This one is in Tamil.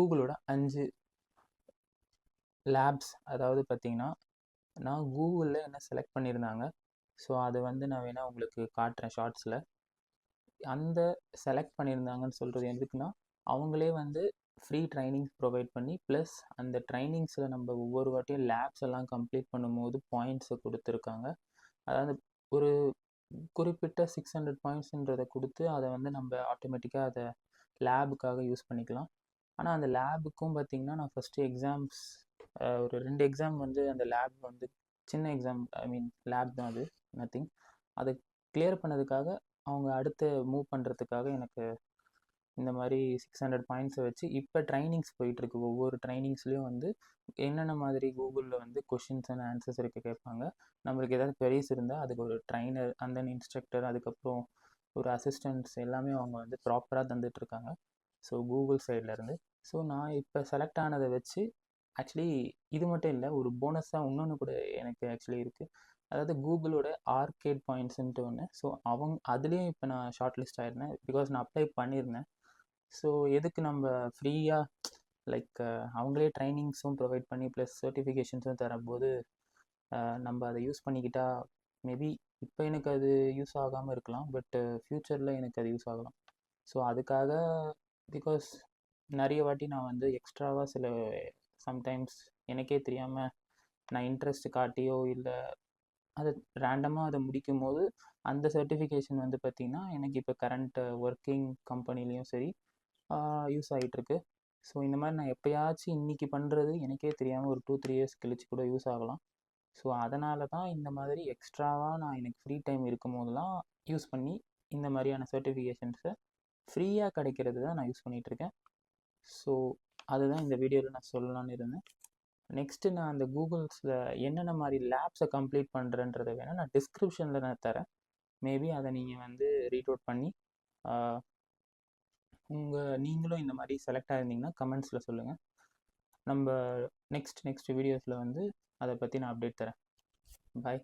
கூகுளோட 5 லேப்ஸ், அதாவது பார்த்தீங்கன்னா நான் கூகுளில் என்ன செலக்ட் பண்ணியிருந்தாங்க. ஸோ அது வந்து நான் வேணால் உங்களுக்கு காட்டுறேன் ஷார்ட்ஸில். அந்த செலக்ட் பண்ணியிருந்தாங்கன்னு சொல்கிறது எதுக்குன்னா, அவங்களே வந்து ஃப்ரீ ட்ரைனிங்ஸ் ப்ரொவைட் பண்ணி ப்ளஸ் அந்த ட்ரைனிங்ஸில் நம்ம ஒவ்வொரு வாட்டியும் லேப்ஸ் எல்லாம் கம்ப்ளீட் பண்ணும்போது பாயிண்ட்ஸை கொடுத்துருக்காங்க. அதாவது ஒரு குறிப்பிட்ட 600 பாயிண்ட்ஸுன்றதை கொடுத்து அதை வந்து நம்ம ஆட்டோமேட்டிக்காக அதை லேபுக்காக யூஸ் பண்ணிக்கலாம். ஆனால் அந்த லேபுக்கும் பார்த்திங்கன்னா நான் ஃபஸ்ட்டு எக்ஸாம்ஸ் ஒரு 2 எக்ஸாம் வந்து அந்த லேப் வந்து சின்ன எக்ஸாம், ஐ மீன் லேப் தான், அது நத்திங். அதை கிளியர் பண்ணதுக்காக அவங்க அடுத்து மூவ் பண்ணுறதுக்காக எனக்கு இந்த மாதிரி 600 பாயிண்ட்ஸை வச்சு இப்போ ட்ரைனிங்ஸ் போயிட்டுருக்கு. ஒவ்வொரு ட்ரைனிங்ஸ்லேயும் வந்து என்னென்ன மாதிரி கூகுளில் வந்து கொஷின்ஸ் அண்ட் ஆன்சர்ஸ் இருக்க கேட்பாங்க. நம்மளுக்கு ஏதாவது queries இருந்தால் அதுக்கு ஒரு ட்ரைனர் அண்ட் தென் இன்ஸ்ட்ரக்டர், அதுக்கப்புறம் ஒரு அசிஸ்டன்ட்ஸ் எல்லாமே அவங்க வந்து ப்ராப்பராக தந்துட்டுருக்காங்க. ஸோ கூகுள் சைட்லேருந்து. ஸோ நான் இப்போ செலக்ட் ஆனதை வச்சு ஆக்சுவலி இது மட்டும் இல்லை, ஒரு போனஸாக இன்னொன்று கூட எனக்கு ஆக்சுவலி இருக்குது. அதாவது கூகுளோட ஆர்கேட் பாயிண்ட்ஸுன்ட்டு ஒன்று. ஸோ அதுலேயும் இப்போ நான் ஷார்ட் லிஸ்ட் ஆகிருந்தேன். பிகாஸ் நான் அப்ளை பண்ணியிருந்தேன். ஸோ எதுக்கு நம்ம ஃப்ரீயாக லைக் அவங்களே ட்ரைனிங்ஸும் ப்ரொவைட் பண்ணி ப்ளஸ் சர்டிஃபிகேஷன்ஸும் தரும்போது நம்ம அதை யூஸ் பண்ணிக்கிட்டால் மேபி இப்போ எனக்கு அது யூஸ் ஆகாமல் இருக்கலாம், பட் ஃப்யூச்சரில் எனக்கு அது யூஸ் ஆகலாம். ஸோ அதுக்காக பிகாஸ் நிறைய வாட்டி நான் வந்து எக்ஸ்ட்ராவாக சில சம்டைம்ஸ் எனக்கே தெரியாமல் நான் இன்ட்ரெஸ்ட் காட்டியோ இல்லை அது ரேண்டமாக அதை முடிக்கும் போது அந்த சர்டிஃபிகேஷன் வந்து பார்த்திங்கன்னா எனக்கு இப்போ கரண்ட் ஒர்க்கிங் கம்பெனிலையும் சரி யூஸ் ஆகிட்டுருக்கு. ஸோ இந்த மாதிரி நான் எப்போயாச்சும் இன்றைக்கி பண்ணுறது எனக்கே தெரியாமல் ஒரு 2-3 இயர்ஸ் கழிச்சு கூட யூஸ் ஆகலாம். ஸோ அதனால தான் இந்த மாதிரி எக்ஸ்ட்ராவாக நான் எனக்கு ஃப்ரீ டைம் இருக்கும் போதெல்லாம் யூஸ் பண்ணி இந்த மாதிரியான சர்டிஃபிகேஷன்ஸை ஃப்ரீயாக கிடைக்கிறது தான் நான் யூஸ் பண்ணிகிட்ருக்கேன். ஸோ அதுதான் இந்த வீடியோவில் நான் சொல்லலான்னு இருந்தேன். நெக்ஸ்ட்டு நான் அந்த கூகுள்ஸில் என்னென்ன மாதிரி லேப்ஸை கம்ப்ளீட் பண்ணுறேன்றதை வேணால் நான் டிஸ்கிரிப்ஷனில் நான் தரேன். மேபி அதை நீங்கள் வந்து ரீட் அவுட் பண்ணி நீங்களும் இந்த மாதிரி செலக்ட் ஆகிருந்தீங்கன்னா கமெண்ட்ஸில் சொல்லுங்கள். நம்ம நெக்ஸ்ட் வீடியோஸில் வந்து அதை பற்றி நான் அப்டேட் தரேன். பாய்.